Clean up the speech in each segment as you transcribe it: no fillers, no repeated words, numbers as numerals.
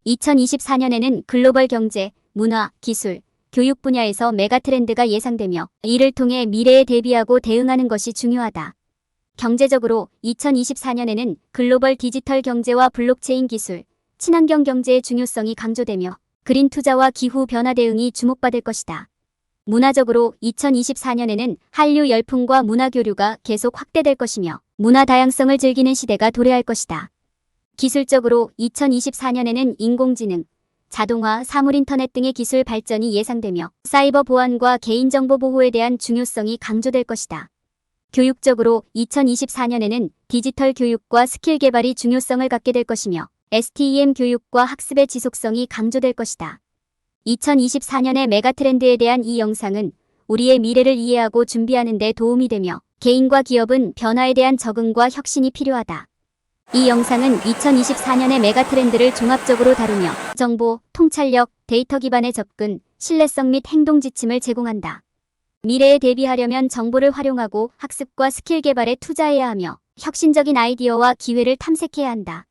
2024년에는 글로벌 경제, 문화, 기술, 교육 분야에서 메가트렌드가 예상되며 이를 통해 미래에 대비하고 대응하는 것이 중요하다. 경제적으로 2024년에는 글로벌 디지털 경제와 블록체인 기술, 친환경 경제의 중요성이 강조되며 그린 투자와 기후 변화 대응이 주목받을 것이다. 문화적으로 2024년에는 한류 열풍과 문화 교류가 계속 확대될 것이며 문화 다양성을 즐기는 시대가 도래할 것이다. 기술적으로 2024년에는 인공지능, 자동화, 사물인터넷 등의 기술 발전이 예상되며 사이버 보안과 개인정보 보호에 대한 중요성이 강조될 것이다. 교육적으로 2024년에는 디지털 교육과 스킬 개발이 중요성을 갖게 될 것이며 STEM 교육과 학습의 지속성이 강조될 것이다. 2024년의 메가트렌드에 대한 이 영상은 우리의 미래를 이해하고 준비하는 데 도움이 되며 개인과 기업은 변화에 대한 적응과 혁신이 필요하다. 이 영상은 2024년의 메가트렌드를 종합적으로 다루며 정보, 통찰력, 데이터 기반의 접근, 신뢰성 및 행동 지침을 제공한다. 미래에 대비하려면 정보를 활용하고 학습과 스킬 개발에 투자해야 하며 혁신적인 아이디어와 기회를 탐색해야 한다.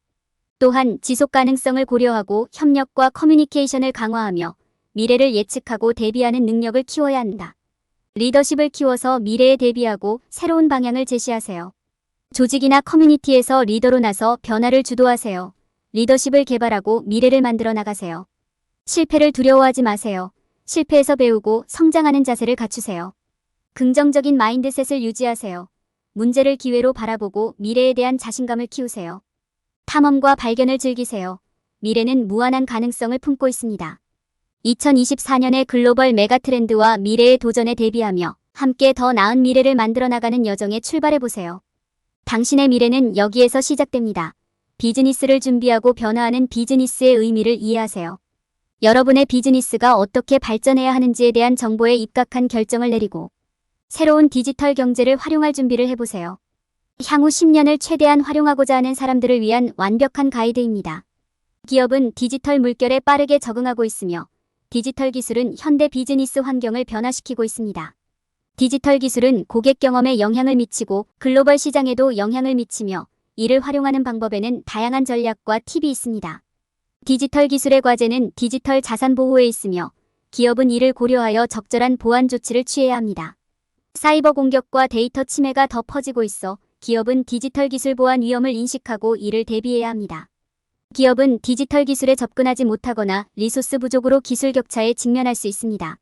또한 지속 가능성을 고려하고 협력과 커뮤니케이션을 강화하며 미래를 예측하고 대비하는 능력을 키워야 한다. 리더십을 키워서 미래에 대비하고 새로운 방향을 제시하세요. 조직이나 커뮤니티에서 리더로 나서 변화를 주도하세요. 리더십을 개발하고 미래를 만들어 나가세요. 실패를 두려워하지 마세요. 실패에서 배우고 성장하는 자세를 갖추세요. 긍정적인 마인드셋을 유지하세요. 문제를 기회로 바라보고 미래에 대한 자신감을 키우세요. 탐험과 발견을 즐기세요. 미래는 무한한 가능성을 품고 있습니다. 2024년의 글로벌 메가트렌드와 미래의 도전에 대비하며 함께 더 나은 미래를 만들어 나가는 여정에 출발해보세요. 당신의 미래는 여기에서 시작됩니다. 비즈니스를 준비하고 변화하는 비즈니스의 의미를 이해하세요. 여러분의 비즈니스가 어떻게 발전해야 하는지에 대한 정보에 입각한 결정을 내리고 새로운 디지털 경제를 활용할 준비를 해보세요. 향후 10년을 최대한 활용하고자 하는 사람들을 위한 완벽한 가이드입니다. 기업은 디지털 물결에 빠르게 적응하고 있으며 디지털 기술은 현대 비즈니스 환경을 변화시키고 있습니다. 디지털 기술은 고객 경험에 영향을 미치고 글로벌 시장에도 영향을 미치며 이를 활용하는 방법에는 다양한 전략과 팁이 있습니다. 디지털 기술의 과제는 디지털 자산 보호에 있으며 기업은 이를 고려하여 적절한 보안 조치를 취해야 합니다. 사이버 공격과 데이터 침해가 더 퍼지고 있어 기업은 디지털 기술 보안 위험을 인식하고 이를 대비해야 합니다. 기업은 디지털 기술에 접근하지 못하거나 리소스 부족으로 기술 격차에 직면할 수 있습니다.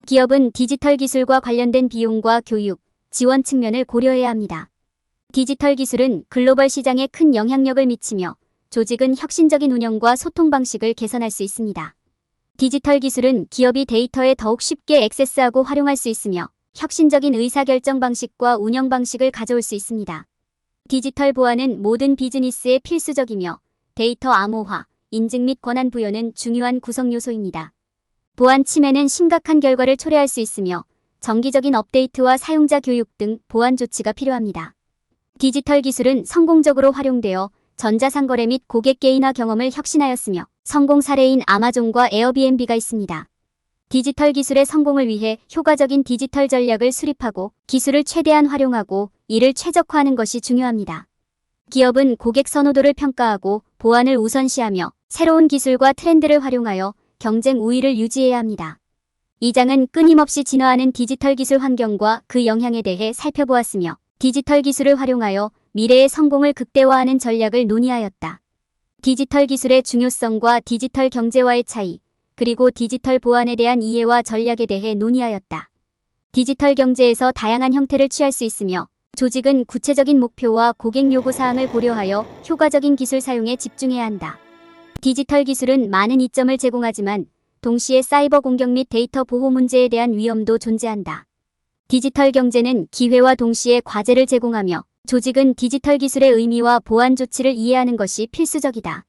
기업은 디지털 기술과 관련된 비용과 교육, 지원 측면을 고려해야 합니다. 디지털 기술은 글로벌 시장에 큰 영향력을 미치며 조직은 혁신적인 운영과 소통 방식을 개선할 수 있습니다. 디지털 기술은 기업이 데이터에 더욱 쉽게 액세스하고 활용할 수 있으며 혁신적인 의사결정 방식과 운영 방식을 가져올 수 있습니다. 디지털 보안은 모든 비즈니스에 필수적이며 데이터 암호화, 인증 및 권한 부여는 중요한 구성 요소입니다. 보안 침해는 심각한 결과를 초래할 수 있으며 정기적인 업데이트와 사용자 교육 등 보안 조치가 필요합니다. 디지털 기술은 성공적으로 활용되어 전자상거래 및 고객 개인화 경험을 혁신하였으며 성공 사례인 아마존과 에어비앤비가 있습니다. 디지털 기술의 성공을 위해 효과적인 디지털 전략을 수립하고 기술을 최대한 활용하고 이를 최적화하는 것이 중요합니다. 기업은 고객 선호도를 평가하고 보안을 우선시하며 새로운 기술과 트렌드를 활용하여 경쟁 우위를 유지해야 합니다. 이 장은 끊임없이 진화하는 디지털 기술 환경과 그 영향에 대해 살펴보았으며 디지털 기술을 활용하여 미래의 성공을 극대화하는 전략을 논의하였다. 디지털 기술의 중요성과 디지털 경제와의 차이, 그리고 디지털 보안에 대한 이해와 전략에 대해 논의하였다. 디지털 경제에서 다양한 형태를 취할 수 있으며 조직은 구체적인 목표와 고객 요구 사항을 고려하여 효과적인 기술 사용에 집중해야 한다. 디지털 기술은 많은 이점을 제공하지만 동시에 사이버 공격 및 데이터 보호 문제에 대한 위험도 존재한다. 디지털 경제는 기회와 동시에 과제를 제공하며 조직은 디지털 기술의 의미와 보안 조치를 이해하는 것이 필수적이다.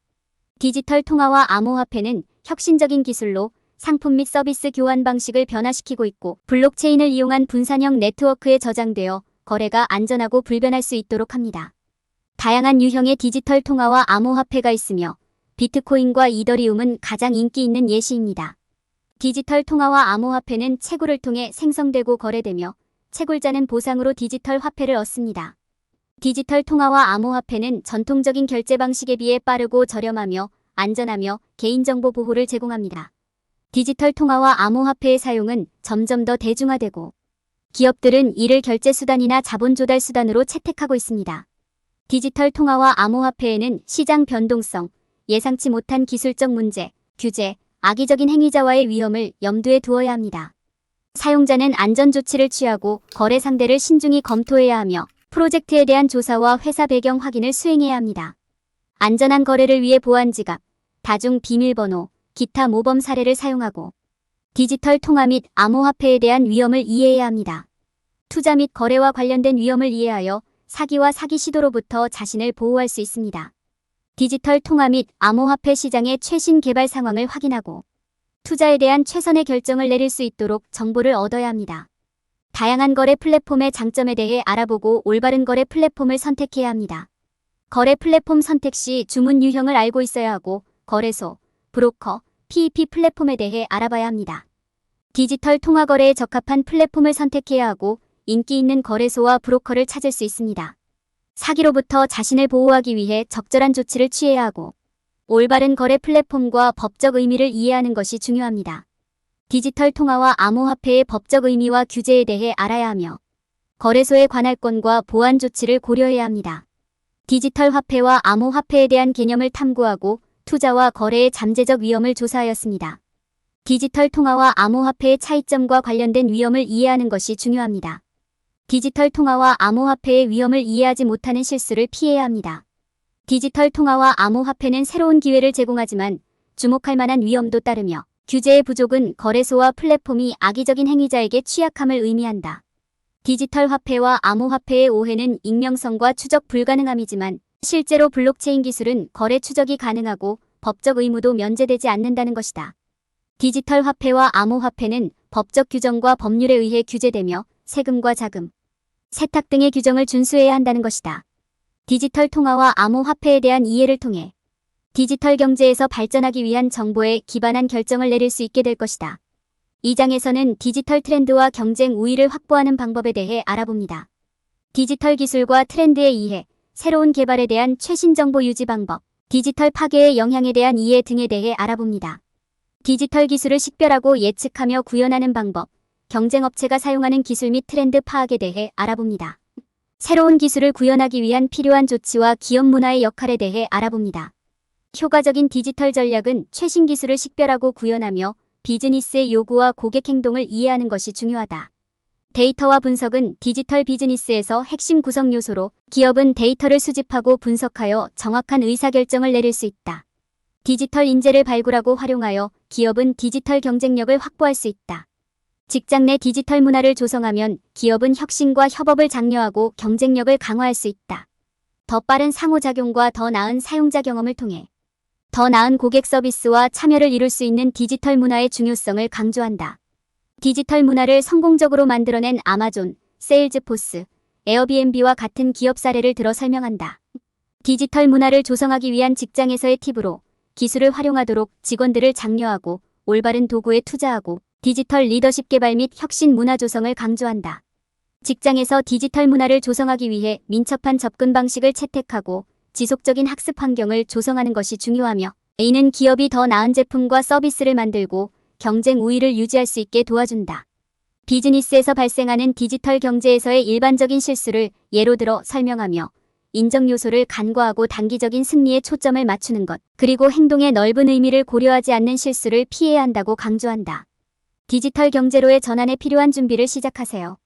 디지털 통화와 암호화폐는 혁신적인 기술로 상품 및 서비스 교환 방식을 변화시키고 있고 블록체인을 이용한 분산형 네트워크에 저장되어 거래가 안전하고 불변할 수 있도록 합니다. 다양한 유형의 디지털 통화와 암호화폐가 있으며 비트코인과 이더리움은 가장 인기 있는 예시입니다. 디지털 통화와 암호화폐는 채굴을 통해 생성되고 거래되며 채굴자는 보상으로 디지털 화폐를 얻습니다. 디지털 통화와 암호화폐는 전통적인 결제 방식에 비해 빠르고 저렴하며 안전하며 개인정보 보호를 제공합니다. 디지털 통화와 암호화폐의 사용은 점점 더 대중화되고 기업들은 이를 결제 수단이나 자본 조달 수단으로 채택하고 있습니다. 디지털 통화와 암호화폐에는 시장 변동성, 예상치 못한 기술적 문제, 규제, 악의적인 행위자와의 위험을 염두에 두어야 합니다. 사용자는 안전 조치를 취하고 거래 상대를 신중히 검토해야 하며 프로젝트에 대한 조사와 회사 배경 확인을 수행해야 합니다. 안전한 거래를 위해 보안 지갑, 다중 비밀번호, 기타 모범 사례를 사용하고 디지털 통화 및 암호화폐에 대한 위험을 이해해야 합니다. 투자 및 거래와 관련된 위험을 이해하여 사기와 사기 시도로부터 자신을 보호할 수 있습니다. 디지털 통화 및 암호화폐 시장의 최신 개발 상황을 확인하고 투자에 대한 최선의 결정을 내릴 수 있도록 정보를 얻어야 합니다. 다양한 거래 플랫폼의 장점에 대해 알아보고 올바른 거래 플랫폼을 선택해야 합니다. 거래 플랫폼 선택 시 주문 유형을 알고 있어야 하고 거래소, 브로커, PEP 플랫폼에 대해 알아봐야 합니다. 디지털 통화 거래에 적합한 플랫폼을 선택해야 하고 인기 있는 거래소와 브로커를 찾을 수 있습니다. 사기로부터 자신을 보호하기 위해 적절한 조치를 취해야 하고 올바른 거래 플랫폼과 법적 의미를 이해하는 것이 중요합니다. 디지털 통화와 암호화폐의 법적 의미와 규제에 대해 알아야 하며 거래소의 관할권과 보안 조치를 고려해야 합니다. 디지털 화폐와 암호화폐에 대한 개념을 탐구하고 투자와 거래의 잠재적 위험을 조사하였습니다. 디지털 통화와 암호화폐의 차이점과 관련된 위험을 이해하는 것이 중요합니다. 디지털 통화와 암호화폐의 위험을 이해하지 못하는 실수를 피해야 합니다. 디지털 통화와 암호화폐는 새로운 기회를 제공하지만 주목할 만한 위험도 따르며 규제의 부족은 거래소와 플랫폼이 악의적인 행위자에게 취약함을 의미한다. 디지털 화폐와 암호화폐의 오해는 익명성과 추적 불가능함이지만 실제로 블록체인 기술은 거래 추적이 가능하고 법적 의무도 면제되지 않는다는 것이다. 디지털 화폐와 암호화폐는 법적 규정과 법률에 의해 규제되며 세금과 자금, 세탁 등의 규정을 준수해야 한다는 것이다. 디지털 통화와 암호화폐에 대한 이해를 통해 디지털 경제에서 발전하기 위한 정보에 기반한 결정을 내릴 수 있게 될 것이다. 이 장에서는 디지털 트렌드와 경쟁 우위를 확보하는 방법에 대해 알아봅니다. 디지털 기술과 트렌드의 이해, 새로운 개발에 대한 최신 정보 유지 방법, 디지털 파괴의 영향에 대한 이해 등에 대해 알아봅니다. 디지털 기술을 식별하고 예측하며 구현하는 방법, 경쟁업체가 사용하는 기술 및 트렌드 파악에 대해 알아봅니다. 새로운 기술을 구현하기 위한 필요한 조치와 기업 문화의 역할에 대해 알아봅니다. 효과적인 디지털 전략은 최신 기술을 식별하고 구현하며 비즈니스의 요구와 고객 행동을 이해하는 것이 중요하다. 데이터와 분석은 디지털 비즈니스에서 핵심 구성 요소로 기업은 데이터를 수집하고 분석하여 정확한 의사결정을 내릴 수 있다. 디지털 인재를 발굴하고 활용하여 기업은 디지털 경쟁력을 확보할 수 있다. 직장 내 디지털 문화를 조성하면 기업은 혁신과 협업을 장려하고 경쟁력을 강화할 수 있다. 더 빠른 상호작용과 더 나은 사용자 경험을 통해 더 나은 고객 서비스와 참여를 이룰 수 있는 디지털 문화의 중요성을 강조한다. 디지털 문화를 성공적으로 만들어낸 아마존, 세일즈포스, 에어비앤비와 같은 기업 사례를 들어 설명한다. 디지털 문화를 조성하기 위한 직장에서의 팁으로 기술을 활용하도록 직원들을 장려하고 올바른 도구에 투자하고 디지털 리더십 개발 및 혁신 문화 조성을 강조한다. 직장에서 디지털 문화를 조성하기 위해 민첩한 접근 방식을 채택하고 지속적인 학습 환경을 조성하는 것이 중요하며 이는 기업이 더 나은 제품과 서비스를 만들고 경쟁 우위를 유지할 수 있게 도와준다. 비즈니스에서 발생하는 디지털 경제에서의 일반적인 실수를 예로 들어 설명하며 인정 요소를 간과하고 단기적인 승리에 초점을 맞추는 것, 그리고 행동의 넓은 의미를 고려하지 않는 실수를 피해야 한다고 강조한다. 디지털 경제로의 전환에 필요한 준비를 시작하세요.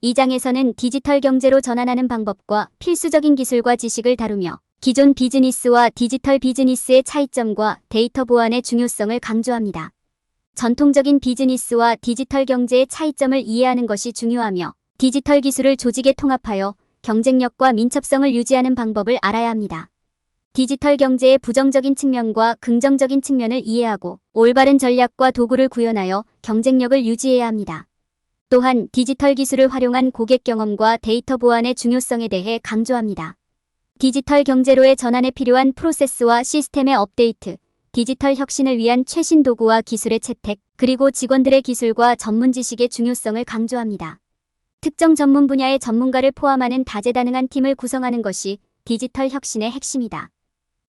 이 장에서는 디지털 경제로 전환하는 방법과 필수적인 기술과 지식을 다루며 기존 비즈니스와 디지털 비즈니스의 차이점과 데이터 보안의 중요성을 강조합니다. 전통적인 비즈니스와 디지털 경제의 차이점을 이해하는 것이 중요하며 디지털 기술을 조직에 통합하여 경쟁력과 민첩성을 유지하는 방법을 알아야 합니다. 디지털 경제의 부정적인 측면과 긍정적인 측면을 이해하고 올바른 전략과 도구를 구현하여 경쟁력을 유지해야 합니다. 또한 디지털 기술을 활용한 고객 경험과 데이터 보안의 중요성에 대해 강조합니다. 디지털 경제로의 전환에 필요한 프로세스와 시스템의 업데이트, 디지털 혁신을 위한 최신 도구와 기술의 채택, 그리고 직원들의 기술과 전문 지식의 중요성을 강조합니다. 특정 전문 분야의 전문가를 포함하는 다재다능한 팀을 구성하는 것이 디지털 혁신의 핵심이다.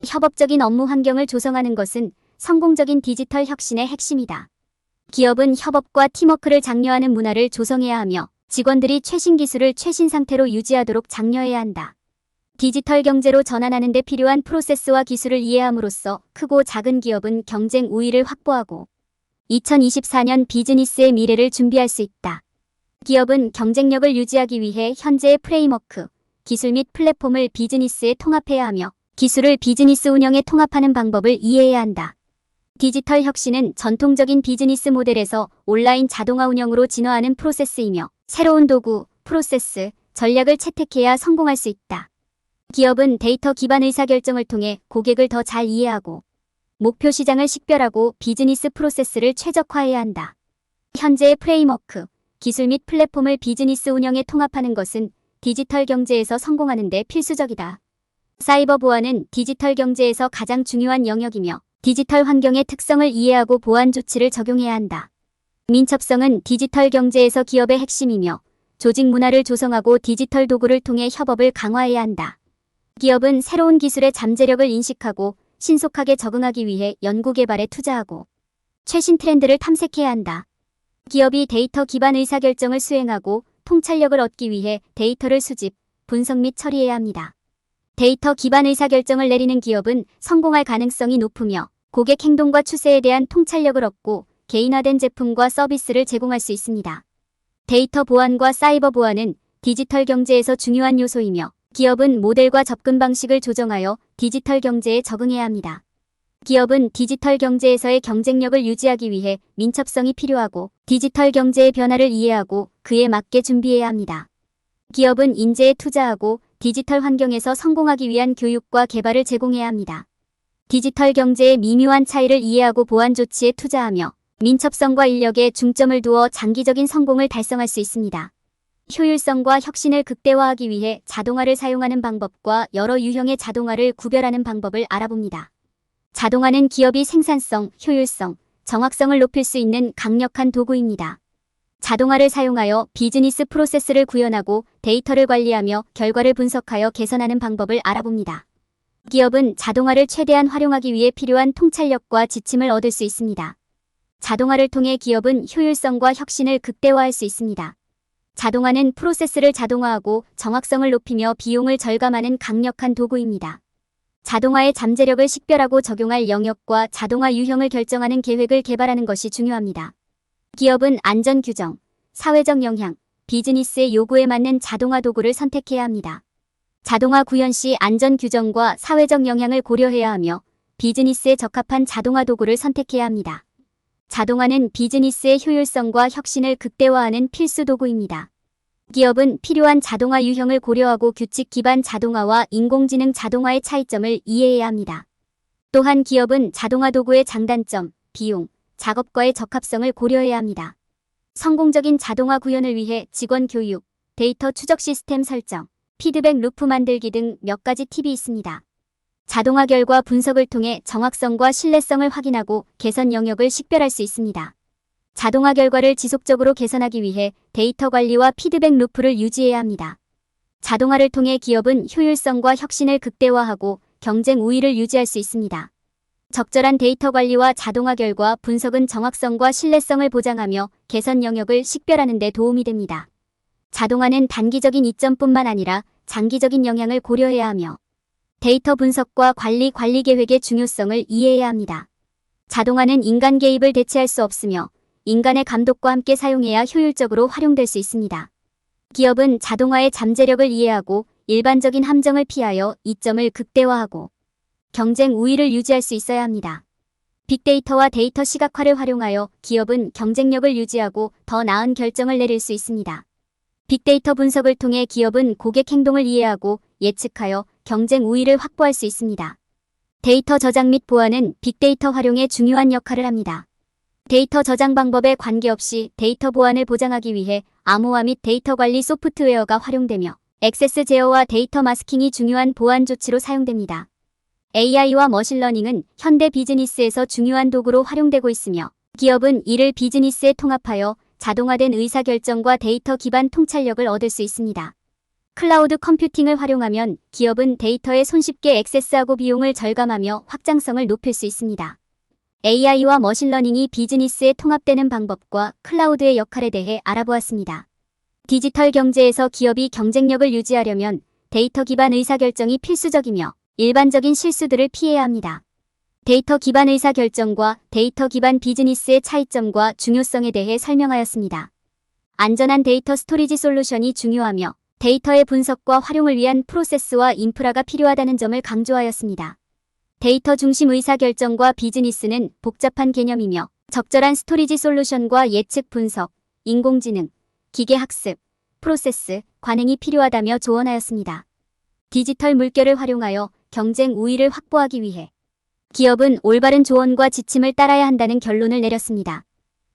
협업적인 업무 환경을 조성하는 것은 성공적인 디지털 혁신의 핵심이다. 기업은 협업과 팀워크를 장려하는 문화를 조성해야 하며 직원들이 최신 기술을 최신 상태로 유지하도록 장려해야 한다. 디지털 경제로 전환하는 데 필요한 프로세스와 기술을 이해함으로써 크고 작은 기업은 경쟁 우위를 확보하고 2024년 비즈니스의 미래를 준비할 수 있다. 기업은 경쟁력을 유지하기 위해 현재의 프레임워크, 기술 및 플랫폼을 비즈니스에 통합해야 하며 기술을 비즈니스 운영에 통합하는 방법을 이해해야 한다. 디지털 혁신은 전통적인 비즈니스 모델에서 온라인 자동화 운영으로 진화하는 프로세스이며 새로운 도구, 프로세스, 전략을 채택해야 성공할 수 있다. 기업은 데이터 기반 의사결정을 통해 고객을 더 잘 이해하고 목표 시장을 식별하고 비즈니스 프로세스를 최적화해야 한다. 현재의 프레임워크, 기술 및 플랫폼을 비즈니스 운영에 통합하는 것은 디지털 경제에서 성공하는 데 필수적이다. 사이버 보안은 디지털 경제에서 가장 중요한 영역이며 디지털 환경의 특성을 이해하고 보안 조치를 적용해야 한다. 민첩성은 디지털 경제에서 기업의 핵심이며 조직 문화를 조성하고 디지털 도구를 통해 협업을 강화해야 한다. 기업은 새로운 기술의 잠재력을 인식하고 신속하게 적응하기 위해 연구개발에 투자하고 최신 트렌드를 탐색해야 한다. 기업이 데이터 기반 의사결정을 수행하고 통찰력을 얻기 위해 데이터를 수집, 분석 및 처리해야 합니다. 데이터 기반 의사결정을 내리는 기업은 성공할 가능성이 높으며 고객 행동과 추세에 대한 통찰력을 얻고 개인화된 제품과 서비스를 제공할 수 있습니다. 데이터 보안과 사이버 보안은 디지털 경제에서 중요한 요소이며 기업은 모델과 접근 방식을 조정하여 디지털 경제에 적응해야 합니다. 기업은 디지털 경제에서의 경쟁력을 유지하기 위해 민첩성이 필요하고 디지털 경제의 변화를 이해하고 그에 맞게 준비해야 합니다. 기업은 인재에 투자하고 디지털 환경에서 성공하기 위한 교육과 개발을 제공해야 합니다. 디지털 경제의 미묘한 차이를 이해하고 보완 조치에 투자하며 민첩성과 인력에 중점을 두어 장기적인 성공을 달성할 수 있습니다. 효율성과 혁신을 극대화하기 위해 자동화를 사용하는 방법과 여러 유형의 자동화를 구별하는 방법을 알아봅니다. 자동화는 기업이 생산성, 효율성, 정확성을 높일 수 있는 강력한 도구입니다. 자동화를 사용하여 비즈니스 프로세스를 구현하고 데이터를 관리하며 결과를 분석하여 개선하는 방법을 알아봅니다. 기업은 자동화를 최대한 활용하기 위해 필요한 통찰력과 지침을 얻을 수 있습니다. 자동화를 통해 기업은 효율성과 혁신을 극대화할 수 있습니다. 자동화는 프로세스를 자동화하고 정확성을 높이며 비용을 절감하는 강력한 도구입니다. 자동화의 잠재력을 식별하고 적용할 영역과 자동화 유형을 결정하는 계획을 개발하는 것이 중요합니다. 기업은 안전 규정, 사회적 영향, 비즈니스의 요구에 맞는 자동화 도구를 선택해야 합니다. 자동화 구현 시 안전 규정과 사회적 영향을 고려해야 하며 비즈니스에 적합한 자동화 도구를 선택해야 합니다. 자동화는 비즈니스의 효율성과 혁신을 극대화하는 필수 도구입니다. 기업은 필요한 자동화 유형을 고려하고 규칙 기반 자동화와 인공지능 자동화의 차이점을 이해해야 합니다. 또한 기업은 자동화 도구의 장단점, 비용, 작업과의 적합성을 고려해야 합니다. 성공적인 자동화 구현을 위해 직원 교육, 데이터 추적 시스템 설정, 피드백 루프 만들기 등 몇 가지 팁이 있습니다. 자동화 결과 분석을 통해 정확성과 신뢰성을 확인하고 개선 영역을 식별할 수 있습니다. 자동화 결과를 지속적으로 개선하기 위해 데이터 관리와 피드백 루프를 유지해야 합니다. 자동화를 통해 기업은 효율성과 혁신을 극대화하고 경쟁 우위를 유지할 수 있습니다. 적절한 데이터 관리와 자동화 결과 분석은 정확성과 신뢰성을 보장하며 개선 영역을 식별하는 데 도움이 됩니다. 자동화는 단기적인 이점뿐만 아니라 장기적인 영향을 고려해야 하며 데이터 분석과 관리 계획의 중요성을 이해해야 합니다. 자동화는 인간 개입을 대체할 수 없으며 인간의 감독과 함께 사용해야 효율적으로 활용될 수 있습니다. 기업은 자동화의 잠재력을 이해하고 일반적인 함정을 피하여 이점을 극대화하고 경쟁 우위를 유지할 수 있어야 합니다. 빅데이터와 데이터 시각화를 활용하여 기업은 경쟁력을 유지하고 더 나은 결정을 내릴 수 있습니다. 빅데이터 분석을 통해 기업은 고객 행동을 이해하고 예측하여 경쟁 우위를 확보할 수 있습니다. 데이터 저장 및 보안은 빅데이터 활용에 중요한 역할을 합니다. 데이터 저장 방법에 관계없이 데이터 보안을 보장하기 위해 암호화 및 데이터 관리 소프트웨어가 활용되며 액세스 제어와 데이터 마스킹이 중요한 보안 조치로 사용됩니다. AI와 머신러닝은 현대 비즈니스에서 중요한 도구로 활용되고 있으며 기업은 이를 비즈니스에 통합하여 자동화된 의사결정과 데이터 기반 통찰력을 얻을 수 있습니다. 클라우드 컴퓨팅을 활용하면 기업은 데이터에 손쉽게 액세스하고 비용을 절감하며 확장성을 높일 수 있습니다. AI와 머신러닝이 비즈니스에 통합되는 방법과 클라우드의 역할에 대해 알아보았습니다. 디지털 경제에서 기업이 경쟁력을 유지하려면 데이터 기반 의사결정이 필수적이며 일반적인 실수들을 피해야 합니다. 데이터 기반 의사결정과 데이터 기반 비즈니스의 차이점과 중요성에 대해 설명하였습니다. 안전한 데이터 스토리지 솔루션이 중요하며 데이터의 분석과 활용을 위한 프로세스와 인프라가 필요하다는 점을 강조하였습니다. 데이터 중심 의사결정과 비즈니스는 복잡한 개념이며 적절한 스토리지 솔루션과 예측 분석, 인공지능, 기계학습, 프로세스, 관행이 필요하다며 조언하였습니다. 디지털 물결을 활용하여 경쟁 우위를 확보하기 위해 기업은 올바른 조언과 지침을 따라야 한다는 결론을 내렸습니다.